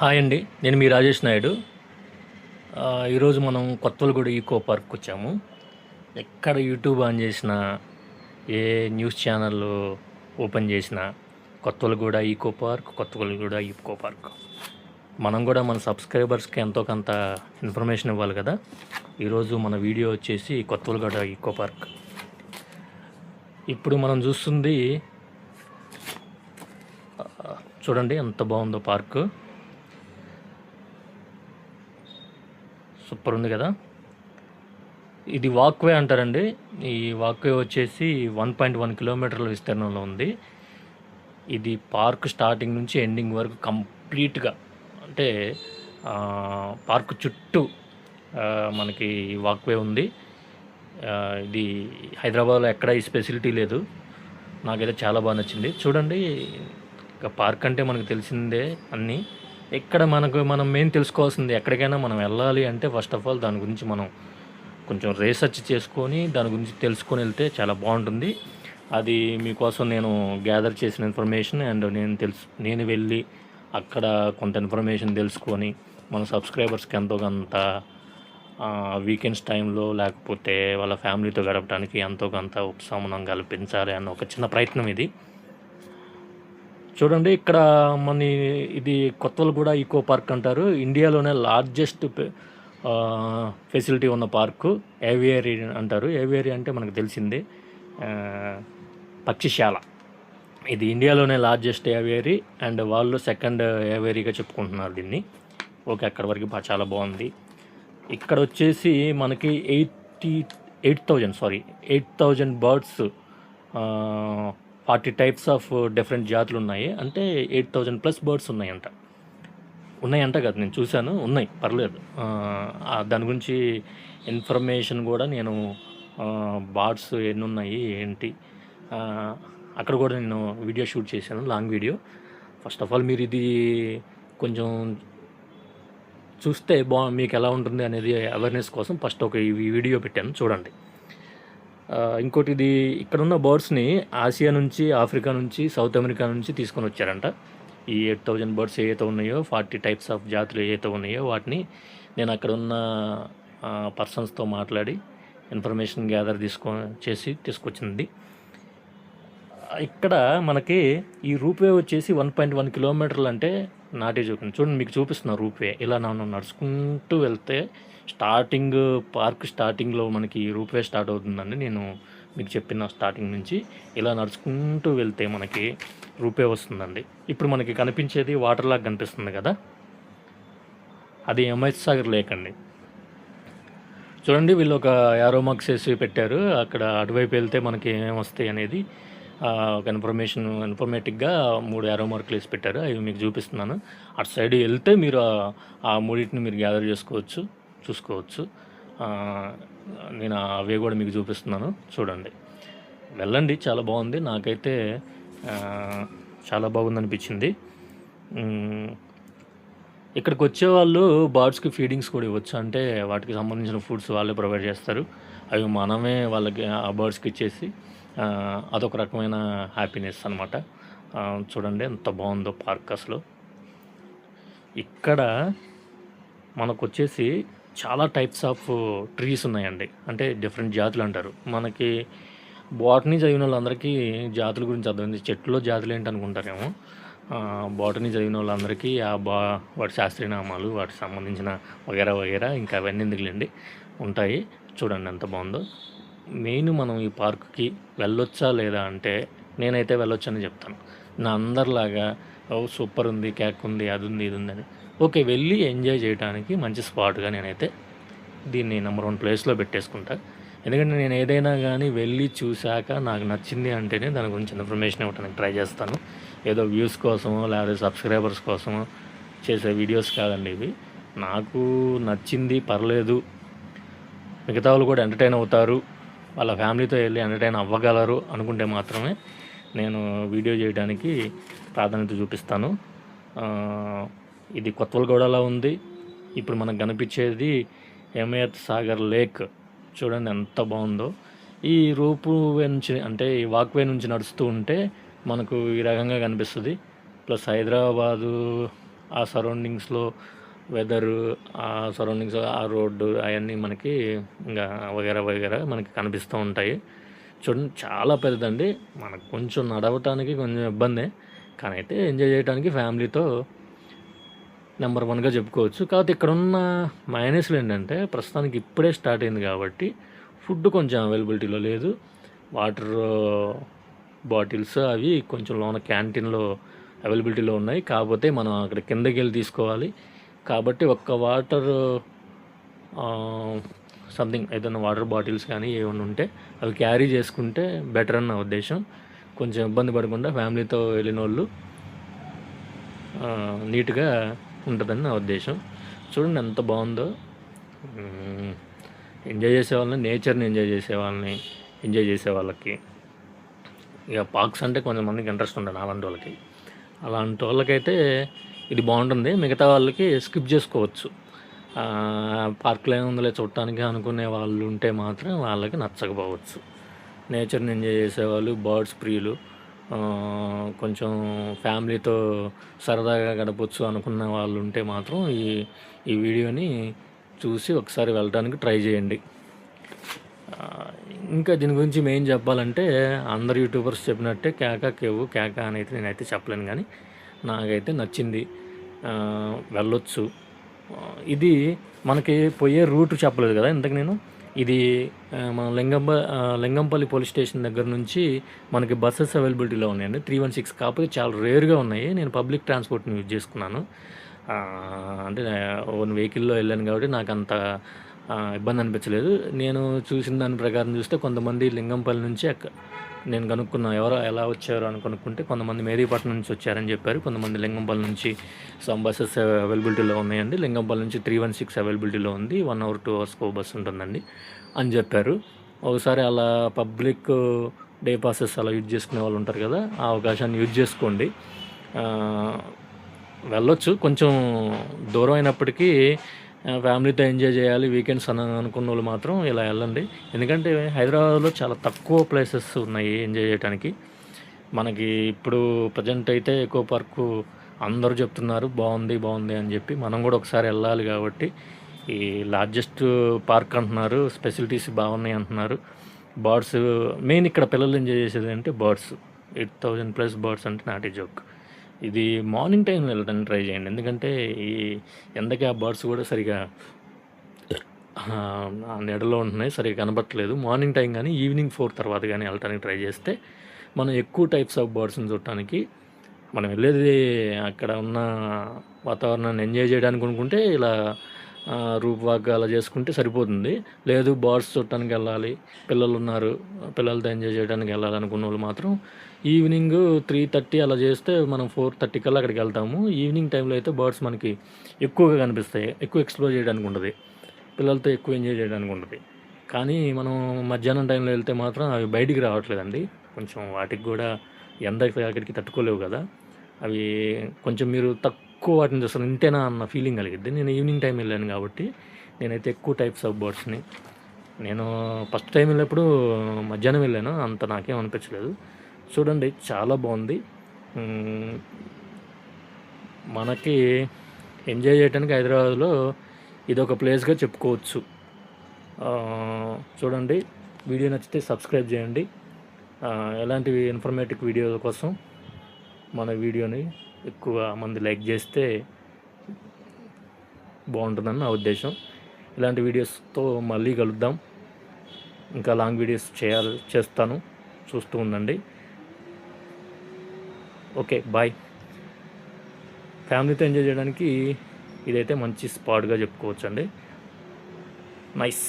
Hi అండి. నేను మీ రాజేష్ నాయుడు. ఈరోజు మనం కొత్తలగూడ ఈకో పార్క్‌కి వచ్చాము. ఎక్కడ యూట్యూబ్ ఆన్ చేసినా, ఏ న్యూస్ ఛానల్ ఓపెన్ చేసినా కొత్తలగూడ ఈకో పార్క్, కొత్తలగూడ ఈకో పార్క్. మనం కూడా మన సబ్స్క్రైబర్స్‌కి ఎంతో కొంత ఇన్ఫర్మేషన్ ఇవ్వాలి కదా! ఈరోజు మన వీడియో వచ్చేసి కొత్తలగూడ ఈకో పార్క్. ఇప్పుడు మనం చూస్తుంది చూడండి ఎంత బాగుందో పార్కు. సూపర్ ఉంది కదా! ఇది వాక్వే అంటారండి. ఈ వాక్వే వచ్చేసి 1.1 కిలోమీటర్ల విస్తీర్ణంలో ఉంది. ఇది పార్క్ స్టార్టింగ్ నుంచి ఎండింగ్ వరకు కంప్లీట్గా అంటే పార్క్ చుట్టూ మనకి వాక్వే ఉంది. ఇది హైదరాబాద్లో ఎక్కడ ఈ ఫెసిలిటీ లేదు. నాకైతే చాలా బాగా నచ్చింది. చూడండి, ఇక పార్క్ అంటే మనకు తెలిసిందే అన్నీ. ఇక్కడ మనం మెయిన్ తెలుసుకోవాల్సింది, ఎక్కడికైనా మనం వెళ్ళాలి అంటే ఫస్ట్ ఆఫ్ ఆల్ దాని గురించి మనం కొంచెం రీసెర్చ్ చేసుకొని దాని గురించి తెలుసుకొని వెళ్తే చాలా బాగుంటుంది. అది మీకోసం నేను గ్యాదర్ చేసిన ఇన్ఫర్మేషన్ అండ్ నేను వెళ్ళి అక్కడ కొంత ఇన్ఫర్మేషన్ తెలుసుకొని మన సబ్స్క్రైబర్స్కి ఎంతో కొంత వీకెండ్స్ టైంలో లేకపోతే వాళ్ళ ఫ్యామిలీతో గడపడానికి ఎంతో కొంత ఉపశమనం కల్పించాలి అన్న ఒక చిన్న ప్రయత్నం ఇది. చూడండి, ఇక్కడ ఇది కొత్తలగూడ ఈకో పార్క్ అంటారు. ఇండియాలోనే లార్జెస్ట్ ఫెసిలిటీ ఉన్న పార్కు. ఏవియరీ అంటారు. ఏవియరీ అంటే మనకు తెలిసిందే, పక్షిశాల. ఇది ఇండియాలోనే లార్జెస్ట్ ఏవియరీ అండ్ వాళ్ళు సెకండ్ ఏవియరీగా చెప్పుకుంటున్నారు దీన్ని. ఓకే, అక్కడ వరకు చాలా బాగుంది. ఇక్కడ వచ్చేసి మనకి 8,000 బర్డ్స్, 40 టైప్స్ ఆఫ్ డిఫరెంట్ జాతులు ఉన్నాయి. అంటే 8,000+ బర్డ్స్ ఉన్నాయంట కదా, నేను చూశాను, ఉన్నాయి, పర్లేదు. దాని గురించి ఇన్ఫర్మేషన్ కూడా నేను బర్డ్స్ ఎన్ని ఉన్నాయి ఏంటి అక్కడ కూడా నేను వీడియో షూట్ చేశాను, long video. First of all మీరు ఇది కొంచెం చూస్తే మీకు ఎలా ఉంటుంది అనేది అవేర్నెస్ కోసం ఫస్ట్ ఒక ఈ వీడియో పెట్టాను, చూడండి. ఇంకోటి, ఇది ఇక్కడున్న బర్డ్స్ని ఆసియా నుంచి, ఆఫ్రికా నుంచి, సౌత్ అమెరికా నుంచి తీసుకొని వచ్చారంట. ఈ 8,000 బర్డ్స్ ఏవైతే ఉన్నాయో, 40 టైప్స్ ఆఫ్ జాతులు ఏవైతే ఉన్నాయో వాటిని నేను అక్కడ ఉన్న పర్సన్స్తో మాట్లాడి ఇన్ఫర్మేషన్ గ్యాదర్ తీసుకొచ్చింది. ఇక్కడ మనకి ఈ రూప్వే వచ్చేసి 1.1 కిలోమీటర్లు అంటే నాటే చూపింది. చూడండి, మీకు చూపిస్తున్న రూప్వే ఇలా నడుచుకుంటూ వెళ్తే పార్క్ స్టార్టింగ్లో మనకి రూప్వే స్టార్ట్ అవుతుందండి. నేను మీకు చెప్పిన స్టార్టింగ్ నుంచి ఇలా నడుచుకుంటూ వెళ్తే మనకి రూపే వస్తుందండి. ఇప్పుడు మనకి కనిపించేది వాటర్ లాగా కనిపిస్తుంది కదా, అది ఎంఎస్ సాగర్ లేక్ అండి. చూడండి, వీళ్ళు ఒక యారో మార్క్స్ వేసి పెట్టారు. అక్కడ అటువైపు వెళ్తే మనకి ఏమొస్తాయి అనేది ఒక ఇన్ఫర్మేటివ్గా 3 యారో మార్కులు వేసి పెట్టారు. అవి మీకు చూపిస్తున్నాను. అటు సైడ్ వెళ్తే మీరు ఆ మూడింటిని మీరు గ్యాదర్ చూసుకోవచ్చు. నేను అవే కూడా మీకు చూపిస్తున్నాను, చూడండి, వెళ్ళండి. చాలా బాగుంది, నాకైతే చాలా బాగుంది అనిపించింది. ఇక్కడికి వచ్చేవాళ్ళు బర్డ్స్కి ఫీడింగ్స్ కూడా ఇవ్వచ్చు. అంటే వాటికి సంబంధించిన ఫుడ్స్ వాళ్ళే ప్రొవైడ్ చేస్తారు. అవి మనమే వాళ్ళకి ఆ బర్డ్స్కి ఇచ్చేసి అదొక రకమైన హ్యాపీనెస్ అనమాట. చూడండి ఎంత బాగుందో పార్క్ అసలు. ఇక్కడ మనకు వచ్చేసి చాలా టైప్స్ ఆఫ్ ట్రీస్ ఉన్నాయండి. అంటే డిఫరెంట్ జాతులు అంటారు. మనకి బాటనీ చదివిన వాళ్ళందరికీ జాతుల గురించి అర్థమైంది. చెట్టులో జాతులు ఏంటి అనుకుంటారేమో. బాటనీ చదివిన వాళ్ళందరికీ వాటి శాస్త్రీయ నామాలు, వాటికి సంబంధించిన వగేరా ఇంకా అవన్నీ ఎందుకులేండి ఉంటాయి. చూడండి ఎంత బాగుందో. మెయిన్ మనం ఈ పార్కుకి వెళ్ళొచ్చా లేదా అంటే నేనైతే వెళ్ళొచ్చని చెప్తాను. నా అందరిలాగా సూపర్ ఉంది, కేక్ ఉంది, అది ఉంది, ఇది ఉందని ఓకే, వెళ్ళి ఎంజాయ్ చేయడానికి మంచి స్పాట్గా నేనైతే దీన్ని నెంబర్ 1 ప్లేస్లో పెట్టేసుకుంటా. ఎందుకంటే నేను ఏదైనా కానీ వెళ్ళి చూశాక నాకు నచ్చింది అంటేనే దాని గురించి ఇన్ఫర్మేషన్ ఇవ్వడానికి ట్రై చేస్తాను. ఏదో వ్యూస్ కోసమో లేకపోతే సబ్స్క్రైబర్స్ కోసమో చేసే వీడియోస్ కాదండి ఇవి. నాకు నచ్చింది, పర్లేదు, మిగతా వాళ్ళు కూడా ఎంటర్టైన్ అవుతారు, వాళ్ళ ఫ్యామిలీతో వెళ్ళి ఎంటర్టైన్ అవ్వగలరు అనుకుంటే మాత్రమే నేను వీడియో చేయడానికి ప్రాధాన్యత చూపిస్తాను. ఇది కొత్తలగూడలో ఉంది. ఇప్పుడు మనకు కనిపించేది ఎంఎస్ సాగర్ లేక్. చూడండి ఎంత బాగుందో. ఈ రూప్వే నుంచి అంటే ఈ వాక్వే నుంచి నడుస్తూ ఉంటే మనకు ఈ రకంగా కనిపిస్తుంది. ప్లస్ హైదరాబాదు ఆ సరౌండింగ్స్లో వెదరు, ఆ సరౌండింగ్స్, ఆ రోడ్డు అవన్నీ మనకి ఇంకా వగేరా వగేరా మనకి కనిపిస్తూ ఉంటాయి. చూడండి చాలా పెద్దదండి. మనకు కొంచెం నడవటానికి కొంచెం ఇబ్బందే, కానీ అయితే ఎంజాయ్ చేయడానికి ఫ్యామిలీతో నెంబర్ వన్గా చెప్పుకోవచ్చు. కాకపోతే ఇక్కడున్న మైనస్లు ఏంటంటే ప్రస్తుతానికి ఇప్పుడే స్టార్ట్ అయింది కాబట్టి ఫుడ్ కొంచెం అవైలబిలిటీలో లేదు. వాటర్ బాటిల్స్ అవి కొంచెం లోన క్యాంటీన్లో అవైలబిలిటీలో ఉన్నాయి. కాకపోతే మనం అక్కడ కిందకి వెళ్ళి తీసుకోవాలి. కాబట్టి ఒక్క వాటర్ సంథింగ్ ఏదైనా వాటర్ బాటిల్స్ కానీ ఏమైనా ఉంటే అవి క్యారీ చేసుకుంటే బెటర్ అని నా ఉద్దేశం. కొంచెం ఇబ్బంది పడకుండా ఫ్యామిలీతో వెళ్ళిన వాళ్ళు నీట్గా ఉంటుందని నా ఉద్దేశం. చూడండి ఎంత బాగుందో. ఎంజాయ్ చేసే వాళ్ళని, నేచర్ని ఎంజాయ్ చేసే వాళ్ళని, ఎంజాయ్ చేసే వాళ్ళకి ఇక పార్క్స్ అంటే కొంతమందికి ఇంట్రెస్ట్ ఉంటుంది. అలాంటి వాళ్ళకైతే ఇది బాగుంటుంది. మిగతా వాళ్ళకి స్కిప్ చేసుకోవచ్చు. పార్క్లో ఏముందిలే చూడటానికి అనుకునే వాళ్ళు ఉంటే మాత్రం వాళ్ళకి నచ్చకపోవచ్చు. నేచర్ని ఎంజాయ్ చేసేవాళ్ళు, బర్డ్స్ ప్రియులు, కొంచెం ఫ్యామిలీతో సరదాగా గడపచ్చు అనుకున్న వాళ్ళు ఉంటే మాత్రం ఈ వీడియోని చూసి ఒకసారి వెళ్ళడానికి ట్రై చేయండి. ఇంకా దీని గురించి మెయిన్ చెప్పాలంటే అందరు యూట్యూబర్స్ చెప్పినట్టే కేక అనేది నేనైతే చెప్పలేను, కానీ నాకైతే నచ్చింది. వెళ్ళొచ్చు. ఇది మనకి పోయే రూట్ చెప్పలేదు కదా ఇంతకు నేను. ఇది మన లింగంపల్లి పోలీస్ స్టేషన్ దగ్గర నుంచి మనకి బస్సెస్ అవైలబిలిటీలో ఉన్నాయండి 316. కాకపోతే చాలా రేర్గా ఉన్నాయి. నేను పబ్లిక్ ట్రాన్స్పోర్ట్ని యూజ్ చేసుకున్నాను. అంటే ఓన్ వెహికల్లో వెళ్ళాను కాబట్టి నాకు అంత ఇబ్బంది అనిపించలేదు. నేను చూసిన దాని ప్రకారం చూస్తే కొంతమంది లింగంపల్లి నుంచి నేను కనుక్కున్నా ఎవరో ఎలా వచ్చారు అని కనుక్కుంటే కొంతమంది మేదీపట్నం నుంచి వచ్చారని చెప్పారు. కొంతమంది లింగంపల్లి నుంచి సమ్ బస్సెస్ అవైలబిలిటీలో ఉన్నాయండి. లింగంపల్లి నుంచి 316 అవైలబిలిటీలో ఉంది. 1 hour 2 hours బస్సు ఉంటుందండి అని చెప్పారు. ఒకసారి అలా పబ్లిక్ డే పాసెస్ అలా యూజ్ చేసుకునే వాళ్ళు ఉంటారు కదా, ఆ అవకాశాన్ని యూజ్ చేసుకోండి. వెళ్ళొచ్చు. కొంచెం దూరం అయినప్పటికీ ఫ్యామిలీతో ఎంజాయ్ చేయాలి వీకెండ్స్ అని అనుకున్న వాళ్ళు మాత్రం ఇలా వెళ్ళండి. ఎందుకంటే హైదరాబాద్లో చాలా తక్కువ ప్లేసెస్ ఉన్నాయి ఎంజాయ్ చేయడానికి. మనకి ఇప్పుడు ప్రజెంట్ అయితే ఎకో పార్కు అందరూ చెప్తున్నారు బాగుంది అని చెప్పి. మనం కూడా ఒకసారి వెళ్ళాలి కాబట్టి ఈ లార్జెస్ట్ పార్క్ అంటున్నారు, ఫెసిలిటీస్ బాగున్నాయి అంటున్నారు. బర్డ్స్ మెయిన్ ఇక్కడ పిల్లలు ఎంజాయ్ చేసేది అంటే బర్డ్స్. 8,000+ బర్డ్స్ అంటే నాట్ ఏ జోక్. ఇది మార్నింగ్ టైంలో వెళ్ళడానికి ట్రై చేయండి. ఎందుకంటే ఈ ఎండకి ఆ బర్డ్స్ కూడా సరిగా నీడలో ఉంటున్నాయి, సరిగా కనబట్టలేదు. మార్నింగ్ టైం కానీ ఈవినింగ్ 4 తర్వాత కానీ వెళ్ళడానికి ట్రై చేస్తే మనం ఎక్కువ టైప్స్ ఆఫ్ బర్డ్స్ని చూడటానికి, మనం వెళ్ళేది అక్కడ ఉన్న వాతావరణాన్ని ఎంజాయ్ చేయడానికి అనుకుంటే ఇలా రూప్ వాక్ అలా చేసుకుంటే సరిపోతుంది. లేదు బర్డ్స్ చూడటానికి వెళ్ళాలి, పిల్లలు ఉన్నారు, పిల్లలతో ఎంజాయ్ చేయడానికి వెళ్ళాలనుకున్న వాళ్ళు మాత్రం ఈవినింగ్ 3:30 అలా చేస్తే మనం 4:30 కల్లా అక్కడికి వెళ్తాము. ఈవినింగ్ టైంలో అయితే బర్డ్స్ మనకి ఎక్కువగా కనిపిస్తాయి, ఎక్కువ ఎక్స్ప్లోర్ చేయడానికి ఉంటుంది, పిల్లలతో ఎక్కువ ఎంజాయ్ చేయడానికి ఉంటుంది. కానీ మనం మధ్యాహ్నం టైంలో వెళ్తే మాత్రం అవి బయటికి రావట్లేదండి. కొంచెం వాటికి కూడా ఎండ అక్కడికి తట్టుకోలేవు కదా, అవి కొంచెం మీరు తక్కువ వాటిని చూస్తాను ఇంతేనా అన్న ఫీలింగ్ కలిగిద్ది. నేను ఈవినింగ్ టైం వెళ్ళాను కాబట్టి నేనైతే ఎక్కువ టైప్స్ ఆఫ్ బర్డ్స్ని, నేను ఫస్ట్ టైం వెళ్ళినప్పుడు మధ్యాహ్నం వెళ్ళాను, అంత నాకేం అనిపించలేదు. చూడండి చాలా బాగుంది. మనకి ఎంజాయ్ చేయడానికి హైదరాబాద్లో ఇదొక ప్లేస్గా చెప్పుకోవచ్చు. చూడండి, వీడియో నచ్చితే సబ్స్క్రైబ్ చేయండి. ఎలాంటివి ఇన్ఫర్మేటివ్ వీడియోల కోసం మన వీడియోని ఎక్కువ మంది లైక్ చేస్తే బాగుంటుందని నా ఉద్దేశం. ఇలాంటి వీడియోస్తో మళ్ళీ కలుద్దాం. ఇంకా లాంగ్ వీడియోస్ చేస్తాను, చూస్తూ ఉండండి. Okay, bye. ఫ్యామిలీతో ఎంజాయ్ చేయడానికి ఇదైతే మంచి స్పాట్గా చెప్పుకోవచ్చు అండి. నైస్.